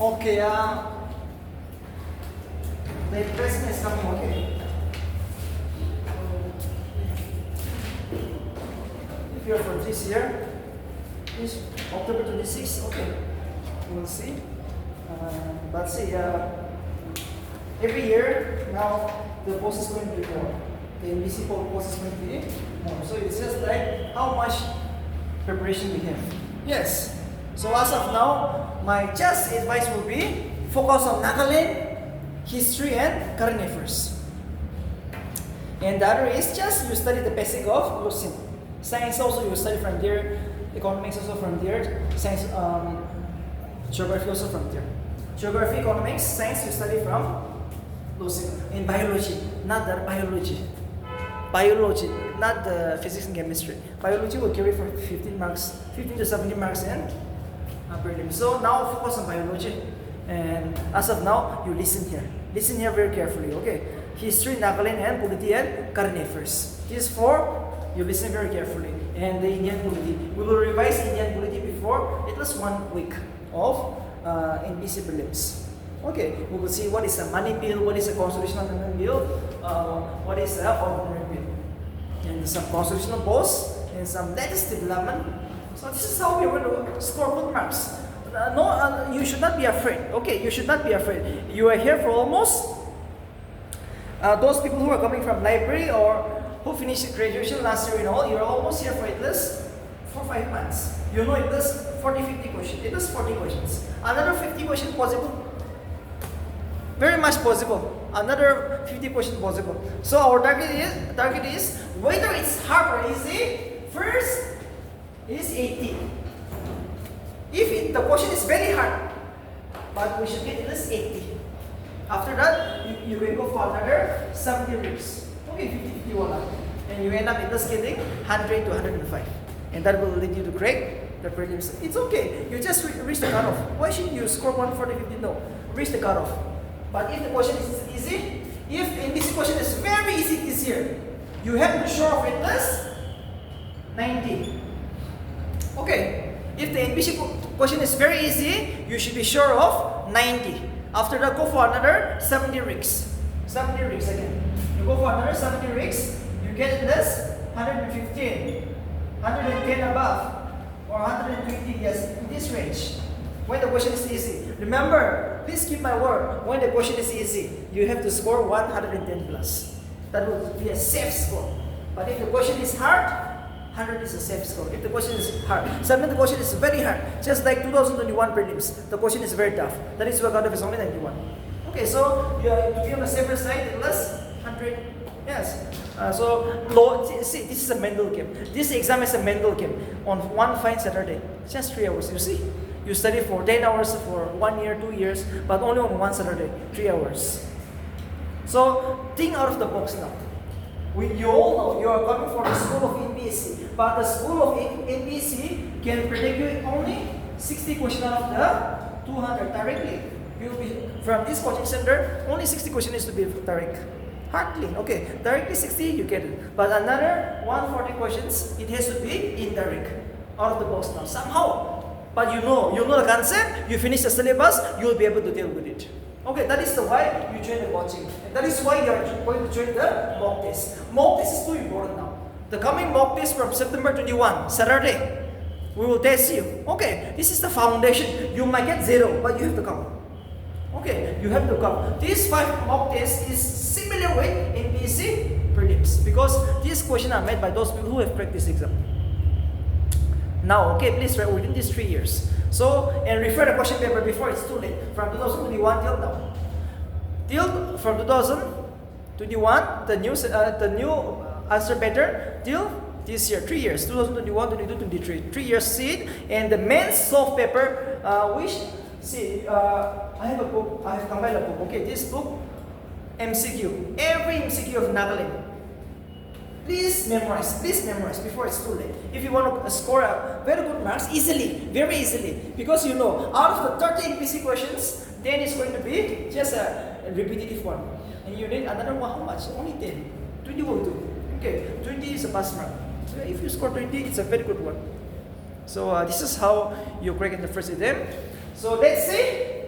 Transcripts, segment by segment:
Okay, the president is coming, okay. If you're for this year, is October 26, okay. We'll see. But see, every year now the post is going to be more. The NBC post is going to be more. So it says like how much preparation we have. Yes. So as of now, my just advice will be focus on Nagaland, history and current affairs. And the other is just you study the basic of Lucin. Science also you study from there, economics also from there, science, geography also from there. Geography, economics, science you study from Lucin. In biology, not the biology. Biology, not the physics and chemistry. Biology will carry for 15 marks, 15 to 17 marks in prelim. So now focus on biology. And as of now, you listen here. Listen here very carefully, okay? History, Nagaland, and polity and current affairs. These four, you listen very carefully. And the Indian polity. We will revise Indian polity before at least 1 week of NBC prelims. Okay, we will see what is a money bill, what is a constitutional amendment bill, what is a ordinary bill. And some constitutional posts and some latest development. So this is how we are going to score good marks. You should not be afraid. Okay, you should not be afraid. You are here for almost those people who are coming from library or who finished graduation last year and all, you are almost here for at least 4-5 months. You know at least 40-50 questions. At least 40 questions. Another 50 questions possible. Very much possible. Another 50 questions possible. So our target is whether it's hard or easy. First is 80. If the question is very hard, but we should get at least 80. After that, you will go for another 70 reps. Okay, 50-50 wala. And you end up at least getting 100 to 105. And that will lead you to crack the prelims. It's okay. You just reach the cutoff. Why should you score 140-50? No. Reach the cutoff. But if the question is easy, if this question is very easy this year, you have to show off at least 90. Okay. If the NBC question is very easy, you should be sure of 90. After that, go for another 70 rigs. 70 rigs again. You go for another 70 rigs, you get at least 115, 110 above, or 120, yes, in this range. When the question is easy. Remember, please keep my word. When the question is easy, you have to score 110 plus. That will be a safe score. But if the question is hard, 100 is a safe score. If the question is hard, sometimes the question is very hard. Just like 2021 prelims, the question is very tough. That is why cutoff is only 91. Okay, so you have to be on the safer side, plus 100. Yes. See, this is a mental game. This exam is a mental game. On one fine Saturday, just 3 hours. You see, you study for 10 hours for 1 year, 2 years, but only on one Saturday, 3 hours. So think out of the box now. You all know you are coming from the school of NBC, but the school of NBC can predict you only 60 questions out of the 200 directly. You'll be from this coaching center, only 60 questions is to be direct. Hardly, okay. Directly 60 you get it, but another 140 questions it has to be indirect, out of the box now somehow. But you know the concept. You finish the syllabus, you will be able to deal with it. Okay, that is the why you join the coaching. And that is why you are going to join the mock test. Mock test is too important now. The coming mock test from September 21, Saturday, we will test you. Okay, this is the foundation. You might get 0, but you have to come. Okay, you have to come. These 5 mock tests is similar with NBC prelims because these questions are made by those people who have practiced exam. Now, okay, please write within these 3 years. So, and refer the question paper before it's too late. From 2021 till now. Till from 2021, the new answer pattern till this year, 3 years, 2021, 22, 23, 3 years seed, and the main solve paper, which see, I have a book. I have compiled a book. Okay, this book, MCQ, every MCQ of Nagaland. Please memorize before it's too late. If you want to score a very good marks easily, very easily, because you know out of the 30 NPC questions, 10 is going to be just a repetitive one, and you need another one. How much? Only 10. 20 will do. Okay, 20 is a pass mark. So if you score 20, it's a very good one. So this is how you crack in the first exam. So let's say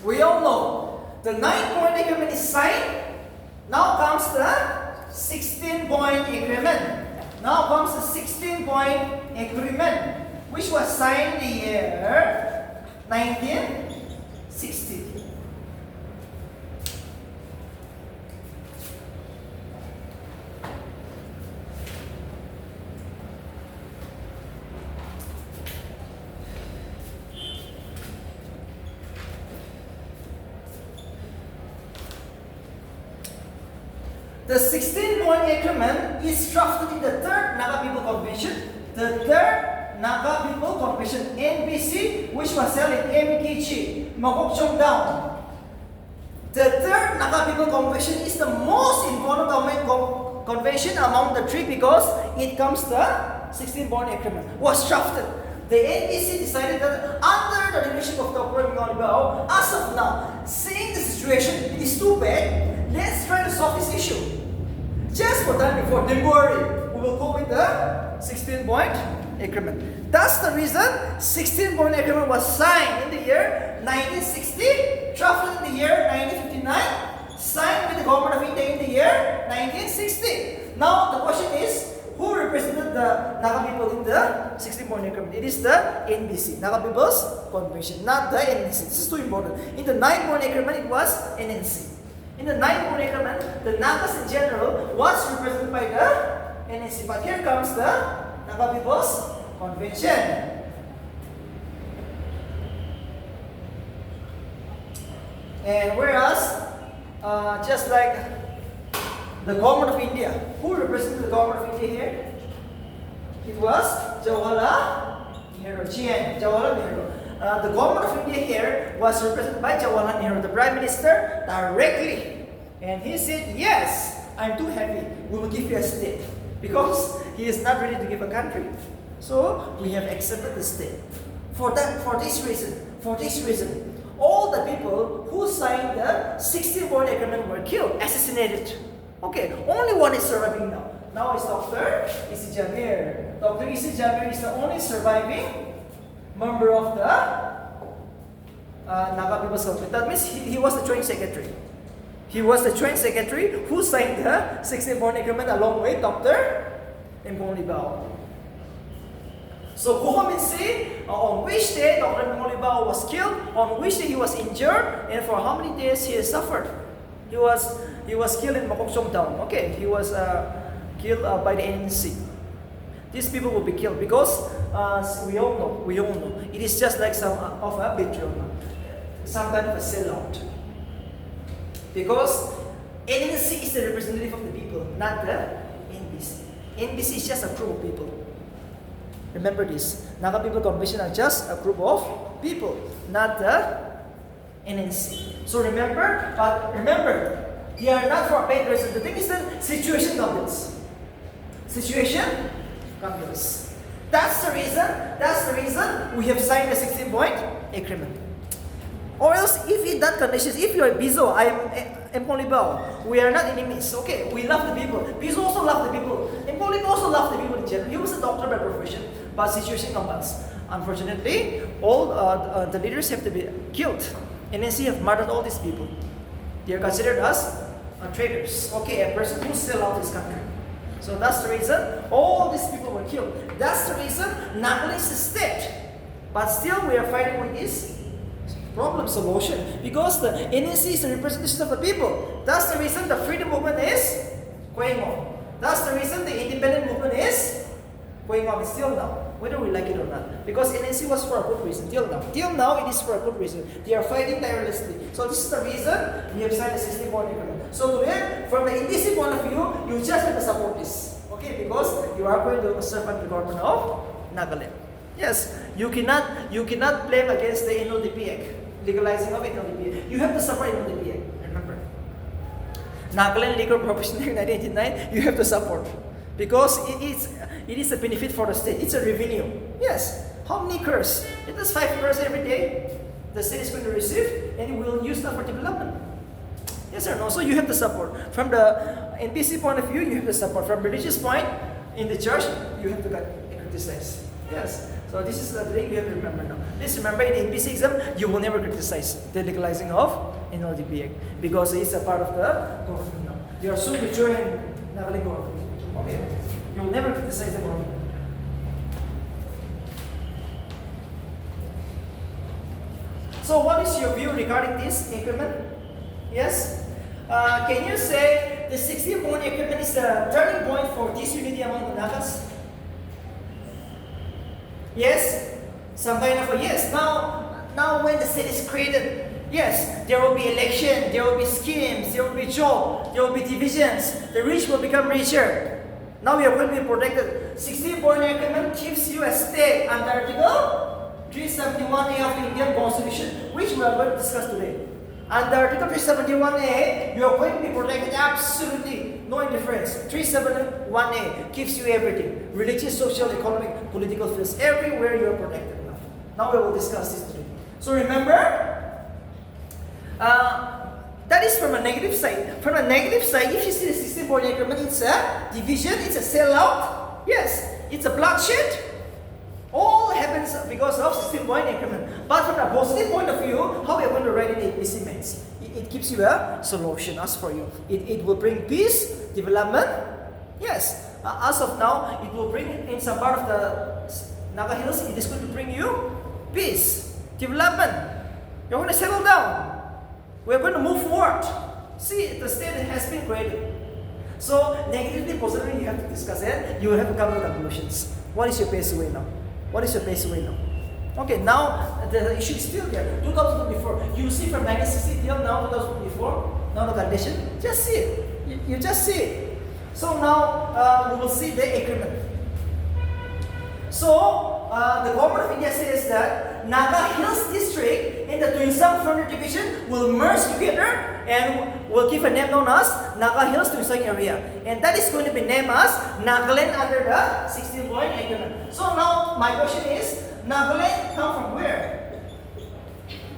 We all know the 9-point agreement is signed. Now comes the 16-point agreement. Now comes the 16-point agreement, which was signed in the year 1960. The 16-point agreement is drafted in the Third Naga People Convention. The Third Naga People Convention, NBC, which was held in MKG, Makokchong Down. The Third Naga People Convention is the most important convention among the three because it comes the 16-point agreement was drafted. The NBC decided that under the leadership of Dr. Bao, as of now, seeing the situation, it is too bad, let's try to solve this issue. Just for that before, don't worry, we will go with the 16-point agreement. That's the reason 16-point agreement was signed in the year 1960, drafted in the year 1959, signed with the government of India in the year 1960. Now the question is, who represented the Naga people in the 16-point agreement? It is the NBC, Naga People's Convention, not the NBC. This is too important. In the 9-point agreement, it was NNC. In the 9-point agreement, the Nagas in general was represented by the NNC. But here comes the Naga People's Convention. And whereas, just like the government of India, who represented the government of India here? It was Jawaharlal Nehru, GN, Jawaharlal Nehru. The government of India here was represented by Jawaharlal Nehru, the Prime Minister, directly. And he said, yes, I'm too happy, we will give you a state. Because he is not ready to give a country. So we have accepted the state. For this reason, all the people who signed the 16-point agreement were killed, assassinated. Okay, only one is surviving now. Now it's Dr. Isi Jamir. Dr. Isi Jamir is the only surviving member of the Naga People's Convention. That means he was the joint secretary. He was the joint secretary who signed the 16-point agreement along with Dr. Mpongli Bao. So Kuham will say on which day Dr. Mpongli Bao was killed, on which day he was injured, and for how many days he has suffered. He was killed in Makokchong Town. Okay, he was killed by the NNC. These people will be killed because we all know, it is just like some of a betrayal, some kind of a sellout. Because NNC is the representative of the people, not the NBC. NBC is just a group of people. Remember this. Naga People Convention are just a group of people, not the NNC. So remember, they are not for a paid reason. The thing is that situation comes. Situation comes. That's the reason we have signed the 16-point agreement. Or else, if in that conditions, if you are Bizo, I am Mpongli Bao, we are not enemies. Okay, we love the people. Bizo also love the people. Mpongli also love the people in general. He was a doctor by profession, but situation comes. Unfortunately, all the leaders have to be killed. NNC have murdered all these people. They are considered as traitors. Okay, a person who sell out his country. So that's the reason all these people were killed. That's the reason Nagaland is a state. But still, we are fighting with this problem solution because the NNC is the representation of the people. That's the reason the freedom movement is going on. That's the reason the independent movement is going on still now, whether we like it or not. Because NNC was for a good reason till now. Till now, it is for a good reason. They are fighting tirelessly. So this is the reason we have signed the 16-point agreement. So today, from the NDC point of view, you just have to support this. Okay, because you are going to serve under the government of Nagaland. Yes, you cannot blame against the NLDP Act, legalizing of NLDP Act. You have to support NLDP Act. Remember, Nagaland Legal Profession Act 1989. You have to support because it is a benefit for the state. It's a revenue. Yes. How many crores? It is 5 crores every day. The state is going to receive, and we will use that for development. Yes or no? So you have to support. From the NPC point of view, you have to support. From religious point, in the church, you have to criticize. Yes. So this is the thing you have to remember now. Please remember in APC exam, you will never criticize the legalizing of NLDP Act because it's a part of the government now. You are so mature in Nagaland government. Okay. You will never criticize the government. So what is your view regarding this increment? Yes? Can you say the 16-point increment is a turning point for disunity among the Nagas? Yes? Some kind of a yes. Now when the state is created, yes, there will be election, there will be schemes, there will be job, there will be divisions. The rich will become richer. Now we are going to be protected. 16-point increment gives you a state under Article 371A of the Indian Constitution, which we are going to discuss today. Under Article 371A, you are going to be protected absolutely, no interference. 371A gives you everything. Religious, social, economic, political fields, everywhere you are protected. Now we will discuss this today. So remember, that is from a negative side. From a negative side, if you see the 16-point increment, it's a division, it's a sellout. Yes, it's a bloodshed. All happens because of 16-point increment. But from a positive point of view, how we are going to write it in APC means it gives you a solution as for you. It will bring peace, development. Yes, as of now, it will bring in some part of the Naga Hills, it is going to bring you peace, development. You're going to settle down. We're going to move forward. See, the state has been created. So, negatively, positively, you have to discuss it. You will have to come to conclusions. What is your best way now? What is your best way now? Okay, now the issue is still there. 2024. You see from 1960 till now 2024. Now the condition. Just see it. You just see it. So now we will see the agreement. So the government of India says that Naga Hills district and the Tuinsang Frontier division will merge together and will give a name known as Naga Hills Tuinsang area. And that is going to be named as Nagaland under the 16-point agreement. So now my question is, Nagaland come from where?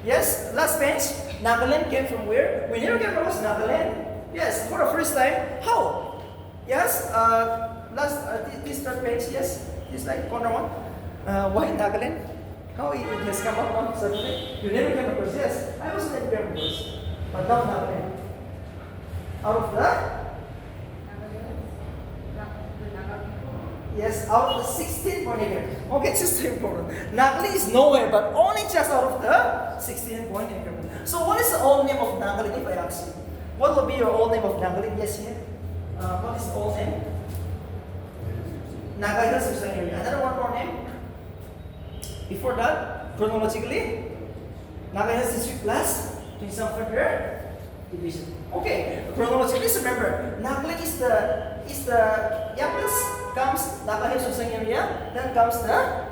Yes, last bench, Nagaland came from where? We never came across Nagaland. Yes, for the first time. How? Yes, this third bench, yes, this like corner one. Why Nagaland? How it has come up now suddenly? You never came across, yes. I was never came across. But now Nagaland. Out of the? Yes, out of the 16-point increment. Okay, just important. Nagaland is nowhere, but only just out of the 16-point increment. So what is the old name of Nagaland if I ask you? What will be your old name of Nagaland? Yes, here. What is the old name? Naga Hills Tuinsang area. Another one more name. Before that, chronologically, Naga Hills district plus Tuinsang Frontier division. Okay, chronologically, please remember, Nagaland is the youngest. Comes Naga Hills Tuinsang area, then comes the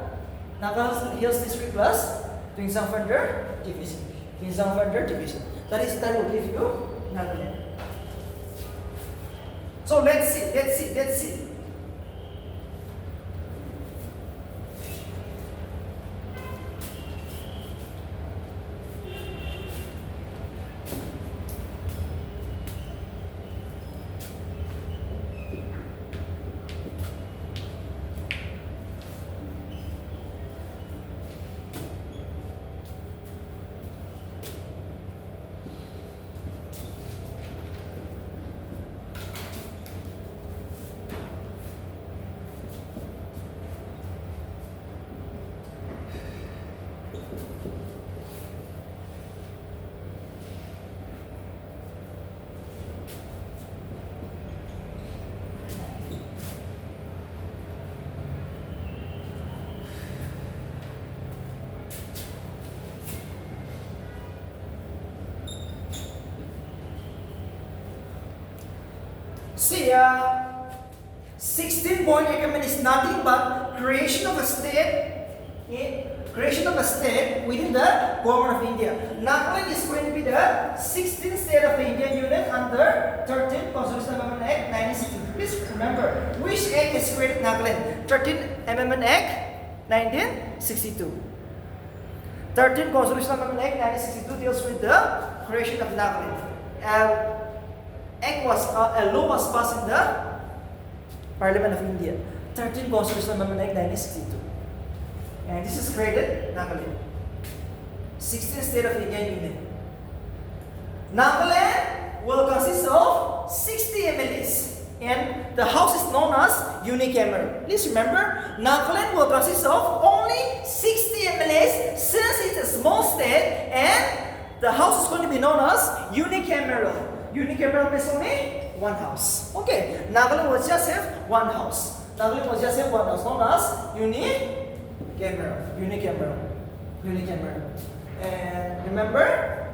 Naga Hills district plus Tuinsang Frontier division. Tuinsang Frontier division. That will give you Nagaland. So let's see. See, 16-point agreement is nothing but creation of a state within the government of India. Nagaland is going to be the 16th state of the Indian Union under 13th Constitutional Amendment Act 1962. Please remember, which act has created Nagaland? 13th Amendment Act 1962. 13th Constitutional Amendment Act 1962 deals with the creation of Nagaland. A law was passed in the Parliament of India. 13th Constitutional Amendment Act 1962. And this is created Nagaland. 16th state of Indian Union. Nagaland will consist of 60 MLAs. And the house is known as unicameral. Please remember, Nagaland will consist of only 60 MLAs since it's a small state, and the house is going to be known as unicameral. Unicameral means only one house. Okay, Nagaland will just have one house. Nagaland will just have one house, known as unicameral. Unicameral. And remember,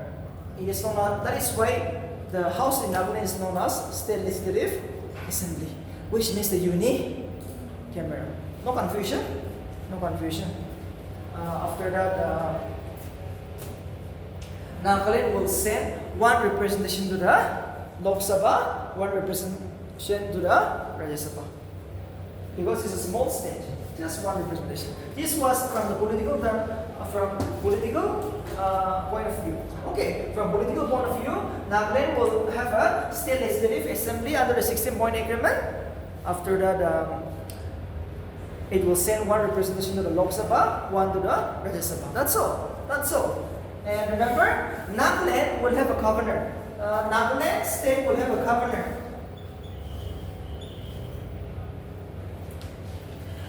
it is known as, that is why the house in Nagaland is known as State Legislative Assembly, which means the unicameral. No confusion? No confusion. After that, Nagaland will send one representation to the Lok Sabha, one representation to the Rajya Sabha. Because it's a small state, just one representation. This was from the political term, point of view. Okay, from political point of view, Nagaland will have a state legislative assembly under the 16-point agreement. After that, it will send one representation to the Lok Sabha, one to the Rajya Sabha. That's all. That's all. And remember, Nagaland will have a governor. Nagaland state will have a governor.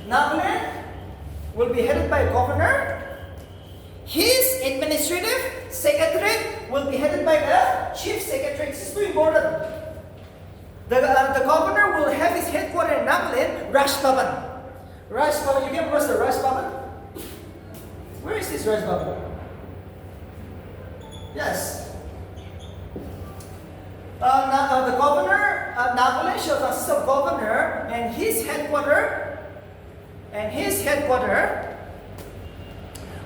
Nagaland will be headed by a governor. His administrative secretary will be headed by the chief secretary. This is too important. The governor will have his headquarters in Nagaland, Raj Bhavan. Raj Bhavan, you came across the Raj Bhavan? Where is this Raj Bhavan? Yes. The governor, Nagaland shall consist of governor and his headquarter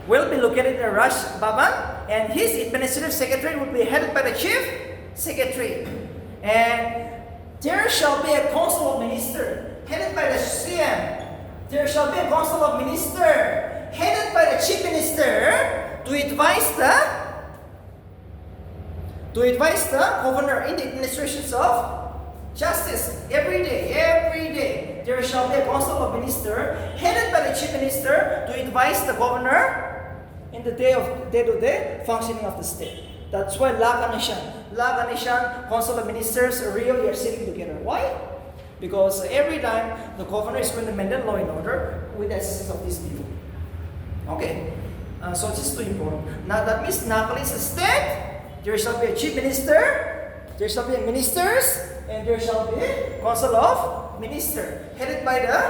will be located in Raj Bhavan, and his administrative secretary will be headed by the chief secretary. And there shall be a council of ministers headed by the CM. There shall be a council of ministers headed by the chief minister to advise the governor in the administrations of justice. Every day, there shall be a council of ministers headed by the chief minister to advise the governor in the day-to-day functioning of the state. That's why La Ganeshan, council of ministers really are sitting together. Why? Because every time the governor is going to maintain law and order with the assistance of these people. Okay, so this is too important. Now that means Nagaland is a state. There shall be a chief minister, there shall be ministers, and there shall be a council of ministers headed by the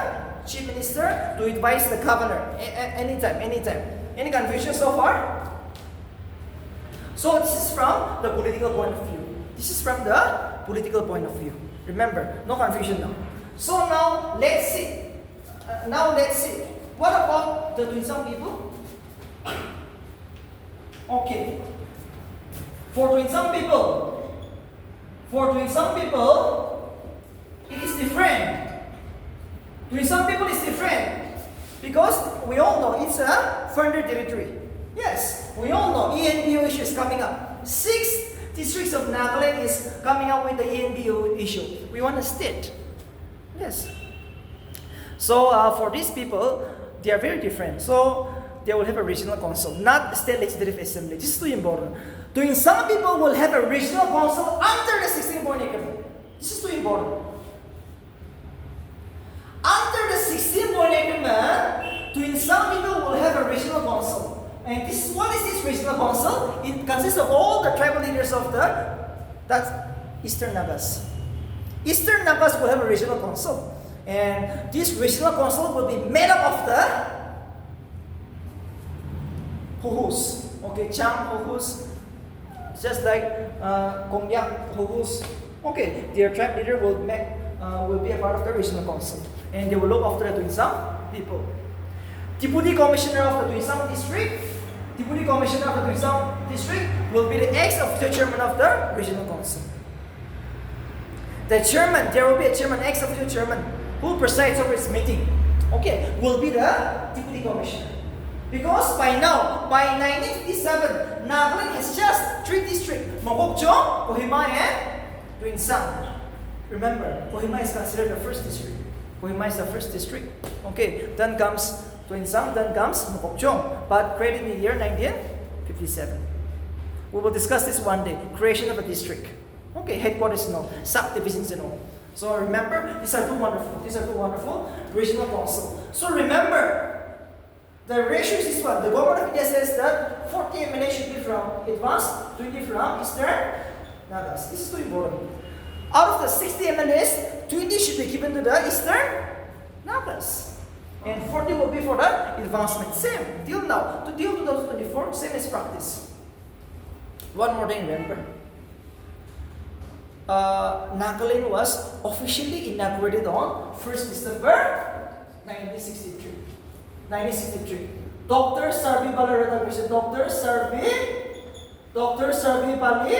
chief minister to advise the governor. Anytime. Any confusion so far? So this is from the political point of view. Remember, no confusion now. So now let's see. What about the Tuinsang people? Okay. For Tuinsang people, it is different. Tuinsang people is different because we all know it's a frontier territory. Yes, we all know ENBO issue is coming up. 6 districts of Nagaland is coming up with the ENBO issue. We want a state. Yes. So for these people, they are very different. So they will have a regional council, not state legislative assembly. This is too important. Tuinsang people will have a regional council under the 16-point agreement. This is too important. Under the 16-point agreement, Tuinsang people will have a regional council. And what is this regional council? It consists of all the tribal leaders of that's Eastern Nagas. Eastern Nagas will have a regional council. And this regional council will be made up of the Huhus. Okay, Chang Huhus. Just like Kongyak Huhus. Okay, their tribe leader will be a part of the regional council. And they will look after the Tuinsang people. Deputy Commissioner of the Tuinsang district will be the ex-officio chairman of the regional council. The chairman, there will be a chairman, ex-officio chairman, who presides over its meeting. Okay, will be the deputy commissioner. Because by 1957, Nagaland has just 3 districts: Mokokchung, Kohima, and Tuinsang. Remember, Kohima is considered the first district. Okay, then comes Tuensang, then comes Mokokchung, but created in the year 1957. We will discuss this one day. Creation of a district. Okay, headquarters no, subdivisions and all. So remember, these are two wonderful. These are two wonderful. Regional council. So remember, the ratio is this one. The government of India says that 40 MLA should be from advanced, 20 from Eastern Nagas. This is too important. Out of the 60 MLAs, 20 should be given to the Eastern Nagas. And 40 will be for the advancement. Same, till now. To till 2024, same as practice. One more thing, remember. Nagaland was officially inaugurated on 1st December 1963. 1963. Dr. Sarvi Bali Radhakrishnan. Dr. Sarvi Bali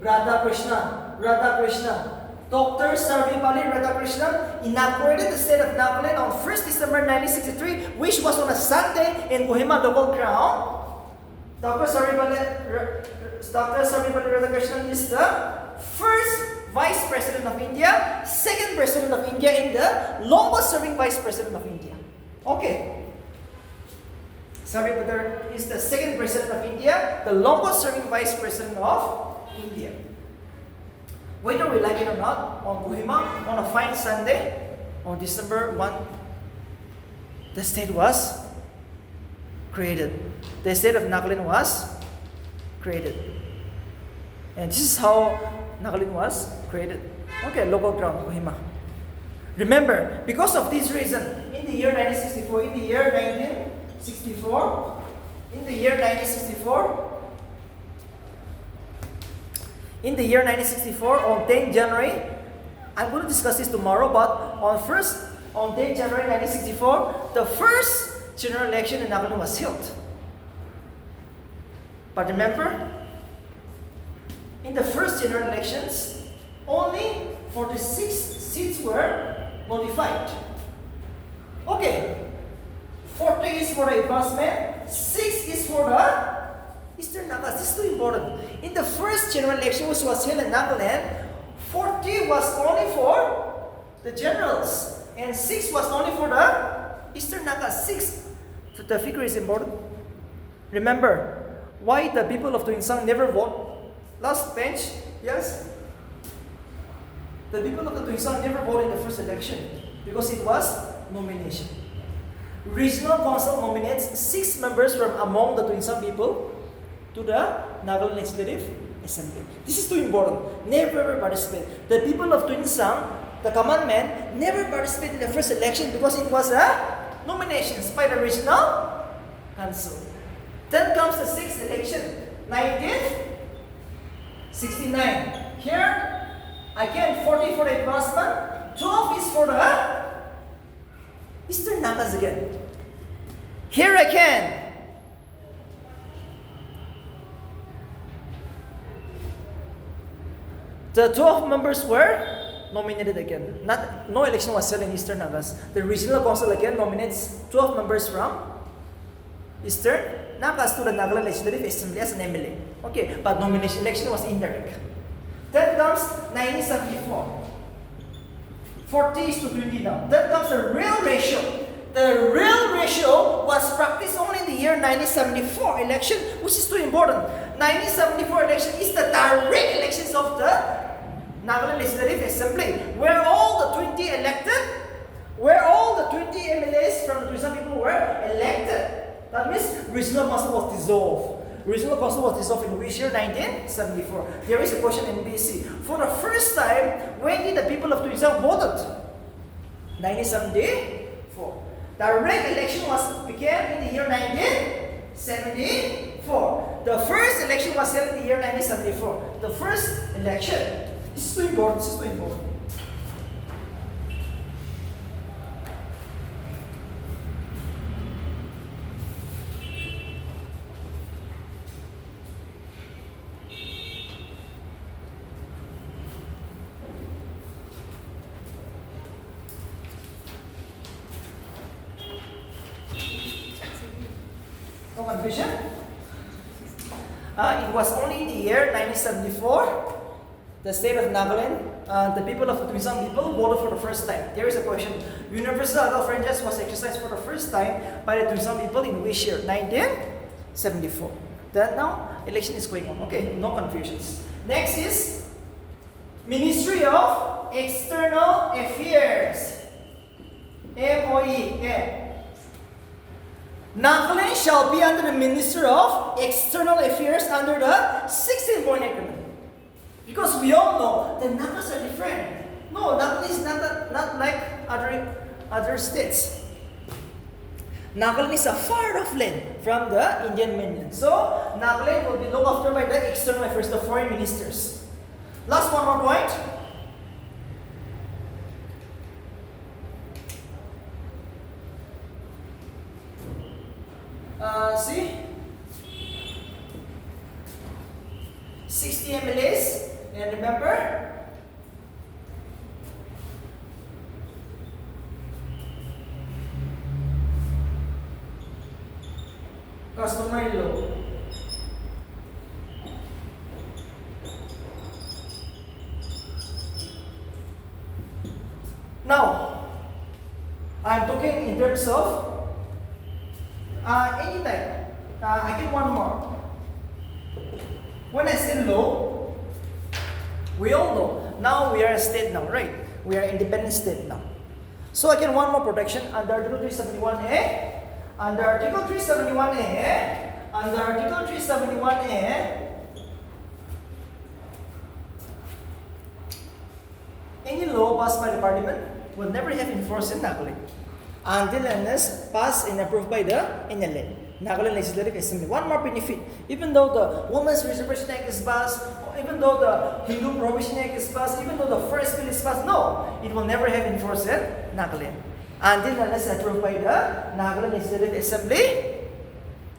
Radhakrishnan. Dr. Sarvi Bali Radhakrishnan inaugurated the state of Nagaland on 1st December 1963, which was on a Sunday in Kohima local ground. Dr. Sarvi Bali Radhakrishnan is the first Vice President of India, second President of India, and the longest serving Vice President of India. Okay. Sarvi Bali is the second President of India, the longest serving Vice President of India. Whether we like it or not, on Kohima, on a fine Sunday, on December 1, the state was created. The state of Nagaland was created. And this is how Nagaland was created. Okay, local ground, Kohima. Remember, because of this reason, in the year 1964, on 10 January, I'm going to discuss this tomorrow, but on 10 January 1964, the first general election in Nagaland was held. But remember, in the first general elections, only 46 seats were notified. Okay, 40 is for the advancement, 6 is for the Eastern Nagas. This is too important. In the first general election, which was held in Nagaland, 40 was only for the generals, and 6 was only for the Eastern Nagas. 6. So the figure is important. Remember, why the people of Tuensang never vote? Last bench, yes? The people of the Tuensang never voted in the first election because it was nomination. Regional Council nominates 6 members from among the Tuensang people to the Nagaland Legislative Assembly. This is too important. Never ever participate. The people of Tuensang, the commandment, never participated in the first election because it was a nominations by the Regional Council. Then comes the 6th election, 1969. Here, again 40 for the advancement, 12 is for the Eastern Nagas again. Here again, the 12 members were nominated again. No election was held in Eastern Nagas. The Regional Council again nominates 12 members from Eastern Nagas to the Nagaland Legislative Assembly as an MLA. Okay, but nomination election was indirect. Then comes 1974. 40 is to 20 now. Then comes the real ratio. The real ratio was practiced only in the year 1974 election, which is too important. 1974 election is the direct elections of the Nagaland Legislative Assembly, where all the 20 MLAs from the Tuensang people were elected. That means Regional Council was dissolved. Regional Council was dissolved in which year? 1974. Here is a question in BC. For the first time, when did the people of Tuensang voted? 1974. Direct election began in the year 1974. The first election was held in the year 1974. The first election. This is too important. This is too important. No confusion? It was only in the year 1974, the state of Nagaland the people of the Tuisang people voted for the first time. There is a question. Universal adult franchise was exercised for the first time by the Tuisang people in which year? 1974. That now election is going on. Okay, no confusions. Next is Ministry of External Affairs. MOE. Nagaland shall be under the Minister of External Affairs under the 16-point agreement. Because we all know the Nagas are different. No, Nagaland is not like other states. Nagaland is a far off land from the Indian mainland. So Nagaland will be looked after by the External Affairs, the foreign ministers. Last one more point. See, 60 MLAs, and remember, customary law. Now, I'm talking in terms of any type. I get one more. When I say law, we all know now we are a state now, right? We are an independent state now. So I get one more protection under Article 371A. Under Article 371A, under Article 371A, any law passed by the Parliament will never have enforced in Nagaland until unless passed and approved by the NLA, Nagaland Legislative Assembly. One more benefit, even though the Women's Reservation Act is passed, even though the Hindu Prohibition Act is passed, even though the first bill is passed, no, it will never have enforced in Nagaland until unless approved by the Nagaland Legislative Assembly,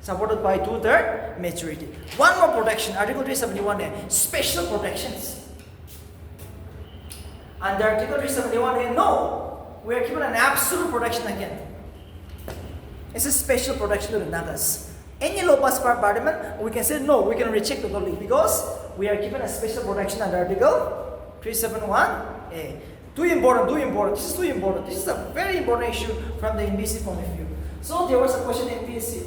supported by 2/3 majority. One more protection, Article 371A, special protections. Under Article 371A, no, we are given an absolute protection again. It's a special protection to the Nagas. Any law passed by Parliament, we can say no, we can reject totally because we are given a special protection under Article 371A. Too important. This is too important. This is a very important issue from the NBC point of view. So there was a question in NBC.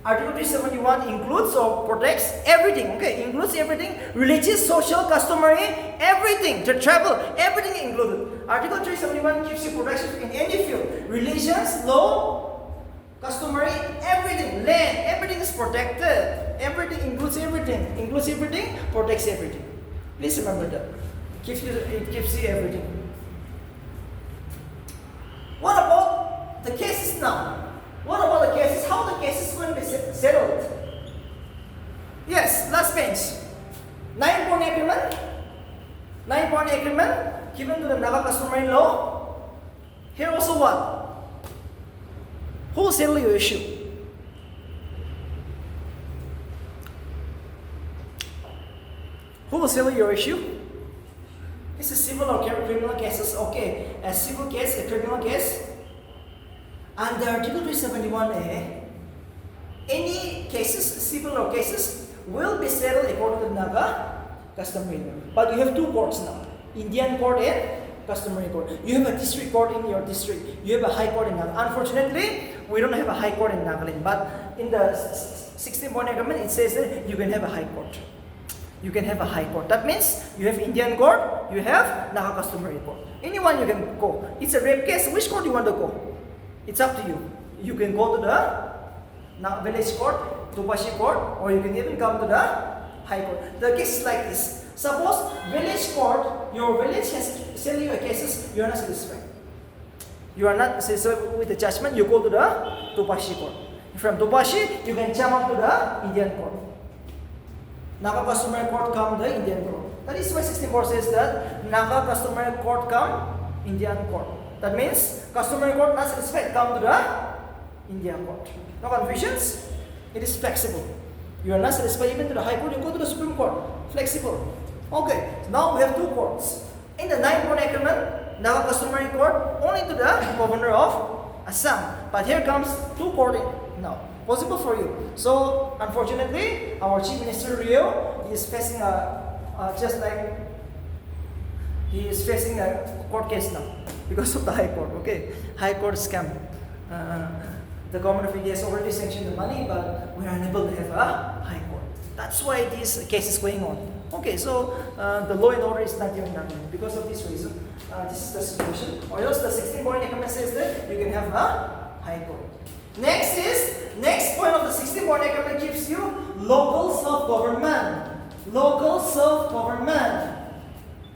Article 371 includes or protects everything. Okay, includes everything. Religious, social, customary, everything. The travel, everything included. Article 371 gives you protection in any field. Religions, law, customary, everything. Land, everything is protected. Everything includes everything. Includes everything, protects everything. Please remember that. It gives you everything. What about the cases now? What about the cases? How the cases going to be settled? Yes, last page. 9-point agreement. 9-point agreement given to the Naga customary law. Here also what? Who will settle your issue? Who will settle your issue? It's a civil or criminal cases. Okay, a civil case, a criminal case. Under Article 371A, any cases, civil or cases, will be settled according to the Naga customary law. But you have two courts now, Indian court and customary court. You have a district court in your district. You have a high court in Nagaland. Unfortunately, we don't have a high court in Nagaland. But in the 16-point agreement, it says that you can have a high court. You can have a high court. That means you have Indian court, you have Naga customary court. Anyone you can go. It's a rape case. Which court you want to go? It's up to you. You can go to the village court, Tupashi court, or you can even come to the high court. The case is like this. Suppose village court, your village has sent you a cases, you are not satisfied. You are not satisfied with the judgment, you go to the Tupashi court. From Tupashi, you can jump up to the Indian court. Naga customary court come the Indian court. That is why 64 says that Naga customary court come Indian court. That means customary court not satisfied, come to the Indian court. No confusions? It is flexible. You are not satisfied even to the high court, you go to the Supreme Court. Flexible. Okay, so now we have two courts. In the 9-point agreement, Naga customary court only to the governor of Assam. But here comes two courts now. Possible for you. So unfortunately, our Chief Minister Rio is facing just like he is facing a court case now because of the High Court. Okay, High Court scam. The government of India has already sanctioned the money, but we are unable to have a High Court. That's why this case is going on. Okay, so the law and order is not even happening because of this reason. This is the situation. Or else the 16-point agreement says that you can have a High Court. Next point of the 16-point agreement gives you local self-government. Local self-government.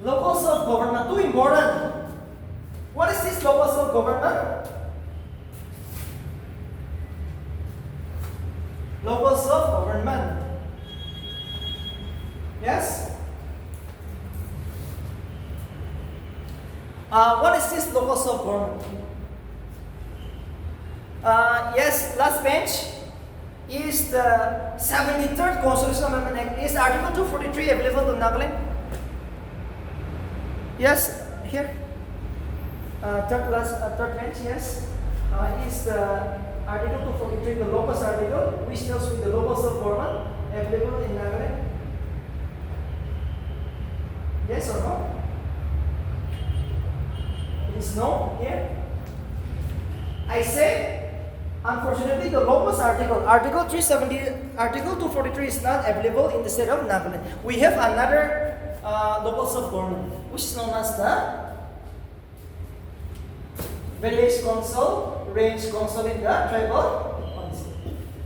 Local self-government, too important. What is this local self-government? Local self-government. Yes? What is this local self-government? Yes, last bench is the 73rd Constitutional Amendment Act. Is Article 243 available to Nagaland? Yes, here. Third bench, yes. Is the Article 243 the locus article, which deals with the local self-government, available in Nagaland? Yes or no? It is no here. I say, unfortunately, the locus article, Article 243 is not available in the state of Nagaland. We have another local self-government, which is known as the Village Council, Range Council in the Tribal Council.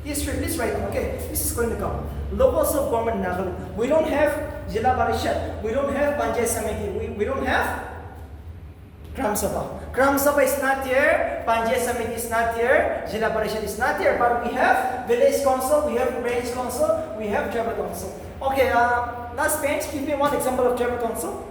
History, please write down. Okay, this is going to come. Local self-government in Nagaland. We don't have Jila Parishad. We don't have Panchayat Samiti. We don't have Gram Sabha. Gram Sabha is not here. Panchayat Samiti is not here. Jila Parishad is not here. But we have Village Council. We have Range Council. We have Tribal Council. Okay, last page. Give me one example of Tribal Council.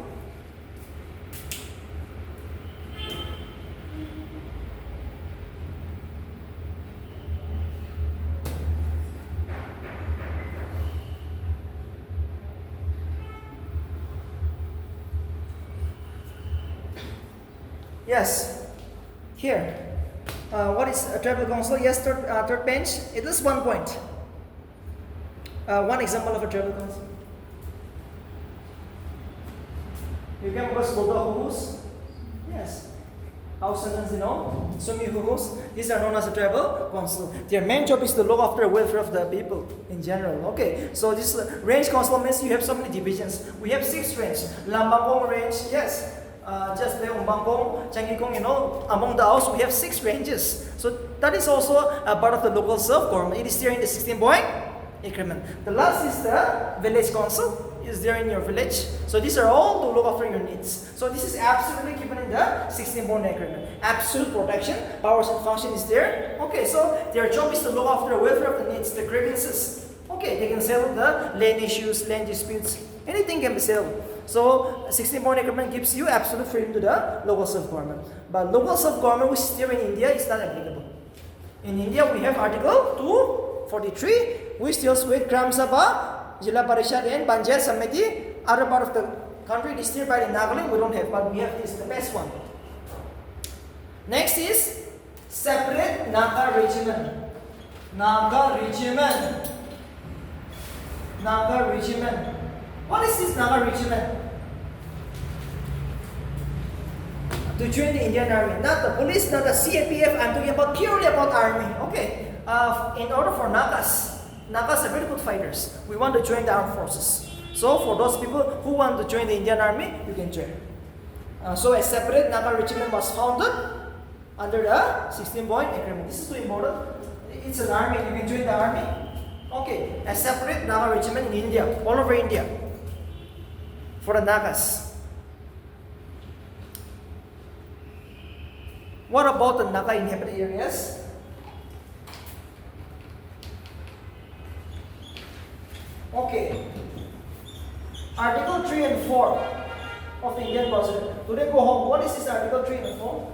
Yes, here. What is a tribal council? Yes, third bench. It is 1 point. One example of a tribal council. You came across Boda Huhus? Yes. Ausandans, Sumi Huhus. These are known as a tribal council. Their main job is to look after the welfare of the people in general. Okay, so this range council means you have so many divisions. We have 6 ranges. Lambangong range, yes. Just like Umbangkong, Changgikong, among the house we have 6 ranges. So that is also a part of the local self-government. It is there in the 16-point agreement. The last is the village council. Is there in your village. So these are all to look after your needs. So this is absolutely given in the 16-point agreement. Absolute protection, powers and function is there. Okay, so their job is to look after the welfare of the needs, the grievances. Okay, they can settle the land issues, land disputes. Anything can be settled. So 16-point agreement gives you absolute freedom to the local self-government. But local self-government, which is here in India, is not applicable. In India, we have Article 243, which deals with Gram Sabha, Jila Parishad, and Panchayat Samiti. Other part of the country, it is still by in Nagaland, we don't have, but we have this, the best one. Next is separate Naga regiment. Naga regiment. Naga regiment. What is this Naga regiment? To join the Indian Army, not the police, not the CAPF. I'm talking about purely about army. Okay. In order for Nagas are very good fighters. We want to join the armed forces. So for those people who want to join the Indian Army, you can join. So a separate Naga regiment was founded under the 16-point agreement. This is too important. It's an army. You can join the army. Okay. A separate Naga regiment in India, all over India, for the Nagas. What about the Naga inhabited areas? Okay. Article 3 and 4 of the Indian Constitution. Today go home. What is this Article 3 and 4?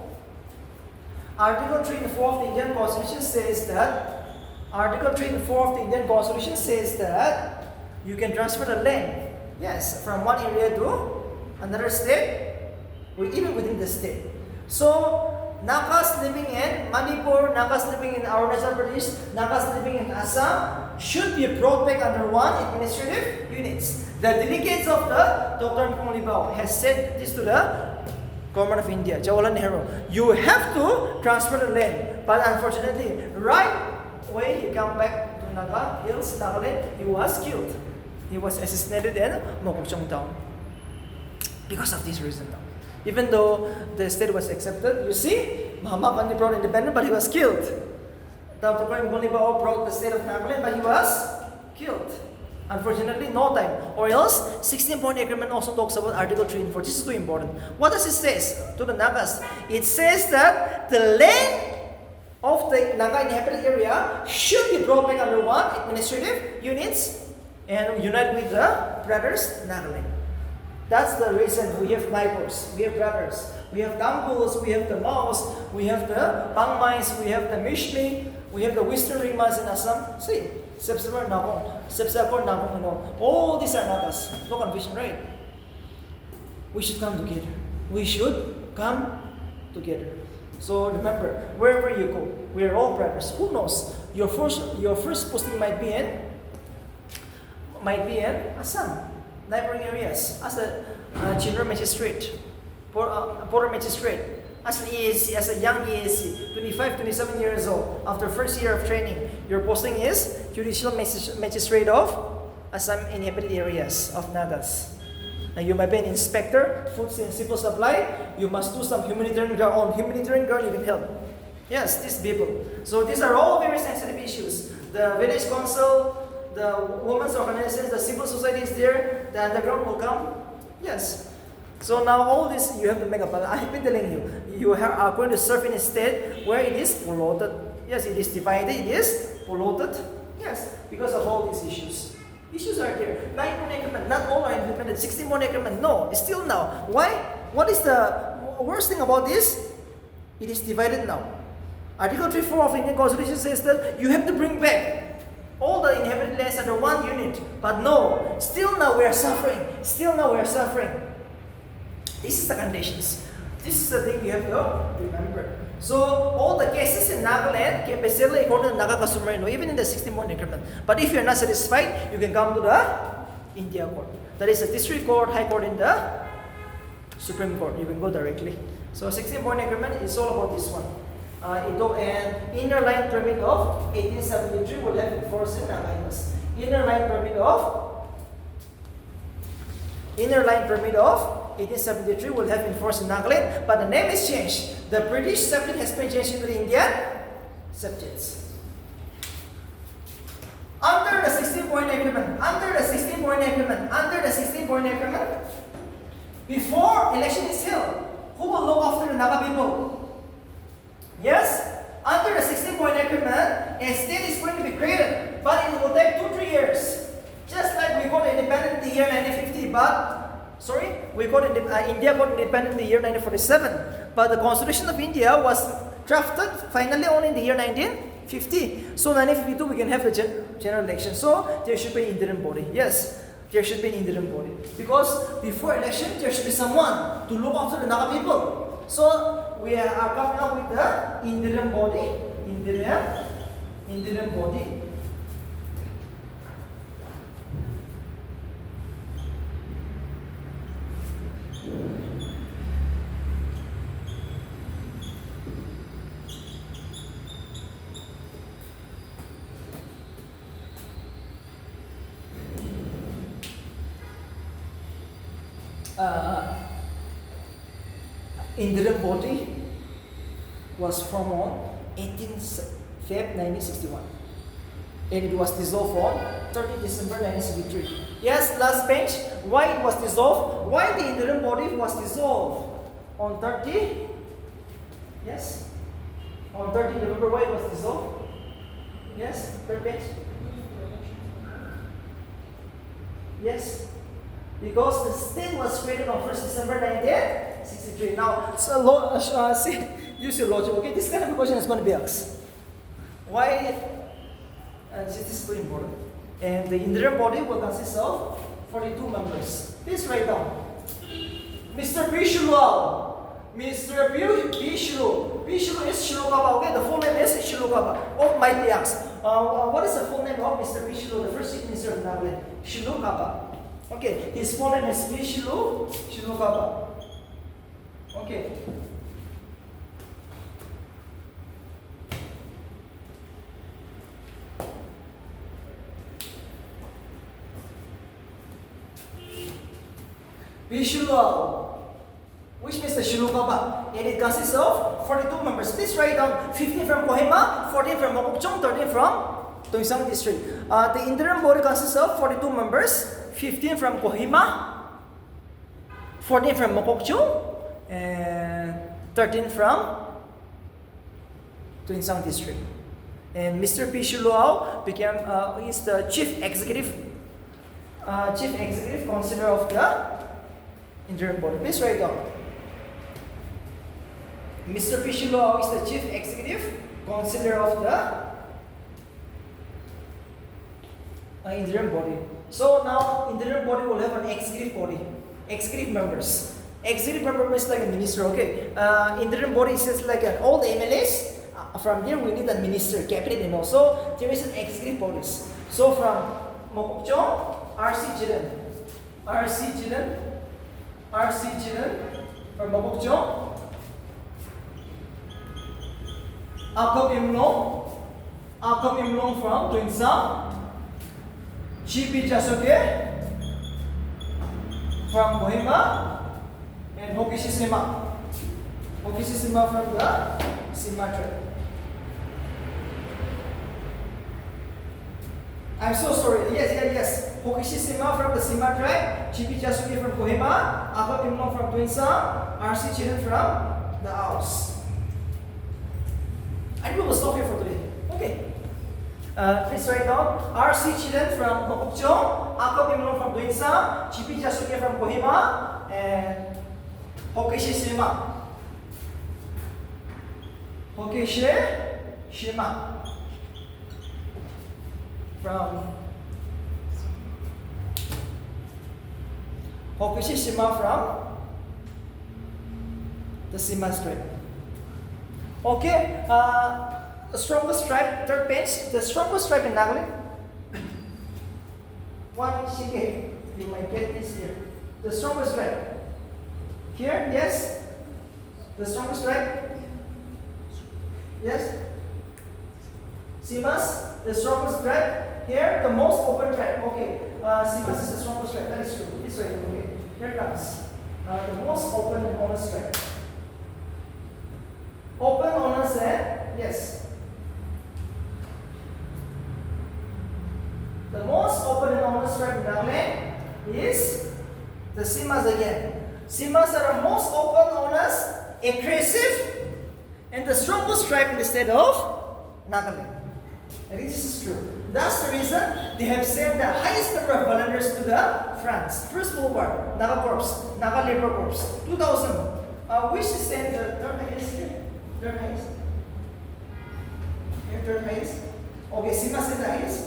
Article 3 and 4 of the Indian Constitution says that Article 3 and 4 of the Indian Constitution says that you can transfer the land, yes, from one area to another state, or even within the state. So Nagas living in Manipur, Nagas living in Arunachal Pradesh, Nagas living in Assam should be brought back under one administrative units. The delegates of the Dr. Mkonglibao has said this to the government of India, Jawaharlal Nehru. You have to transfer the land. But unfortunately, right when he come back to Naga Hills, Nagaland, he was killed. He was assassinated in Mokokchung town. Because of this reason. Even though the state was accepted, you see, Mahatma Gandhi brought independence, but he was killed. Dr. Mkonglibao brought the state of Nagaland, but he was killed. Unfortunately, no time. Or else, 16-point agreement also talks about Article 3 and 4. This is too important. What does it say to the Nagas? It says that the land of the Naga inhabited area should be brought back under one administrative units and unite with the brothers Nagaland. That's the reason we have neighbors, we have brothers, we have Dambuls, we have the Maos, we have the Pangmais, we have the Mishmi, we have the Western Rimas in Assam. See, Sepsapur, Nabong, all these are Nagas. No confusion, right? We should come together. We should come together. So remember, wherever you go, we are all brothers. Who knows? Your first posting might be in Assam, neighboring areas, as a general magistrate, border magistrate, as an EAC, as a young EAC, 25, 27 years old. After first year of training, your posting is Judicial Magistrate of Assam inhabited areas of Nagas. Now you might be an inspector, food and civil supply. You must do some humanitarian ground. On humanitarian ground, you can help. Yes, these people. So these are all very sensitive issues. The village council, the women's organizations, the civil society is there. The underground will come. Yes. So now all this you have to make up. I have been telling you, you are going to serve in a state where it is polluted. Yes, it is divided. It is polluted. Yes, because of all these issues. Issues are there. 9-point agreement, not all are implemented. 16-point agreement, no, it's still now. Why? What is the worst thing about this? It is divided now. Article 3.4 of Indian Constitution says that you have to bring back all the inhabited lands under one unit. But no, still now we are suffering. Still now we are suffering. This is the conditions. This is the thing you have to remember. So all the cases in Nagaland can be settled according to Naga customary law, even in the 16-point agreement. But if you are not satisfied, you can come to the India court. That is the district court, high court, and the Supreme Court. You can go directly. So 16-point agreement is all about this one. An inner line permit of 1873 will have enforced in Naga Hills. Inner line permit of 1873 will have enforced in Nagaland, but the name is changed. The British subject has been changed into the Indian subjects. Under the 16-point agreement, before election is held, who will look after the Naga people? Yes, under the 16-point agreement, a state is going to be created, but it will take 2-3 years. Just like we got independent in the year 1950, India got independent in the year 1947. But the Constitution of India was drafted finally only in the year 1950. So 1952 we can have the general election. So there should be an interim body. Yes, there should be an interim body. Because before election there should be someone to look after the Naga people. So we are coming up with the interim body. Interim body. Interim body was formed on 18th Feb 1961 and it was dissolved on 30 December 1963. Yes, last page. Why it was dissolved? Why the interim body was dissolved on 30? Yes, on 30 November. Why it was dissolved? Yes, third page. Yes. Because the state was created on 1st December 1963. Now, use your logic. Okay, this kind of question is going to be asked. Why? This is very important. And the interim body will consist of 42 members. Please write down. Mr. Bishulal. Mr. Bishlu. Bishlu is Shilokaba. Okay, the full name is Shilokaba. Oh, might be asked. What is the full name of Mr. Bishlu, the first chief minister of Nagaland? Shilokaba. Okay, his full name is Bishlu Shilokaba. Okay. Bishlu, which means the Shilokaba, and it consists of 42 members. Please write down 15 from Kohima, 14 from Mokokchung, 13 from Tongsang district. The interim body consists of 42 members, 15 from Kohima, 14 from Mokokchung, and 13 from Tongsang district. And Mr. Bishlu became is the chief executive councillor of the interim body. Please write down. Mr. Bishlu is the chief executive councillor of the interim body. So now interim body will have an executive body, executive members. Executive member is like a minister. Okay. Interim body is just like an all the MLAs. From there we need a minister, cabinet, and also there is an executive bodies. So from Mokokchung, RC Jiren from Mokokchung, Akap Imlong from Tongsang, GP Jasuke from Kohima, and Hokishi Sima from the Sima tribe. I'm so sorry. Yes. Hokishi Sima from the Sima tribe, GP Jasuke from Kohima, Akap Imlong from Tongsang, RC Jiren from the Aus. And we will stop here for today. Okay. Please write down RC Jiren from Mokokchung, Akap Imlong from Tongsang, GP Jasuke from Kohima, and Hokishi Sima from the Sima tribe. Okay, the strongest tribe, third page, the strongest tribe in Nagaland. One Shige, you might get this here. The strongest tribe. Here, yes? The strongest tribe? Yes? Simas, the strongest tribe. Here, the most open tribe. Okay, Simas is the strongest tribe. That is true. This way, okay. Here comes. The most open and honest tribe. Open, honest, and yes. The most open and honest tribe in Nagaland is the Simas again. Simas are the most open, honest, aggressive, and the strongest tribe in the state of Nagaland. I think this is true. That's the reason they have sent the highest number of volunteers to the France. First World War, Naga Corps, Naga Labor Corps, 2000. Which is sent the third highest here? Third highest. Here, third highest. Okay, Sima sent the highest.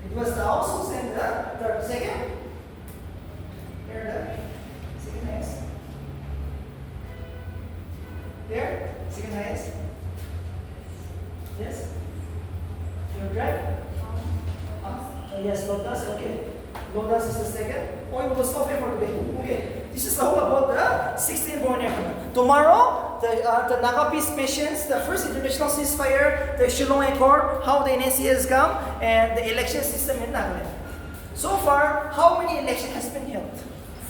It was the Aus who sent the third, second. Here, the second highest. There, second highest. Yes. Your tribe? Yes, Lotus, okay. Lotus is the second. Oh, we will stop here for today. Okay. This is all about the 16th born aircraft. Tomorrow, the Naga peace missions, the first international ceasefire, the Shillong Accord, how the NSC has come, and the election system in Nagaland. So far, how many elections has been held?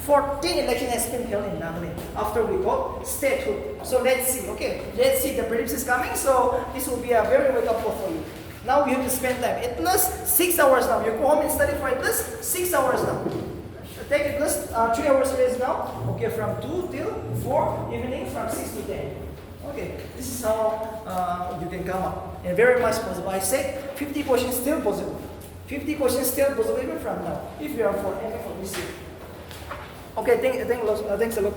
14 elections has been held in Nagaland after we got statehood. So let's see, okay. Let's see, the prelims is coming, so this will be a very wake-up call for you. Now you have to spend time. At least 6 hours now. You go home and study for at least 6 hours now. Take at least 3 hours rest now. Okay, from 2 till 4 evening, from 6 to 10. Okay, this is how you can come up. And very much possible. I said 50 questions still possible. 50 questions still possible even from now. If you are for MA for this year. Okay, thanks a lot.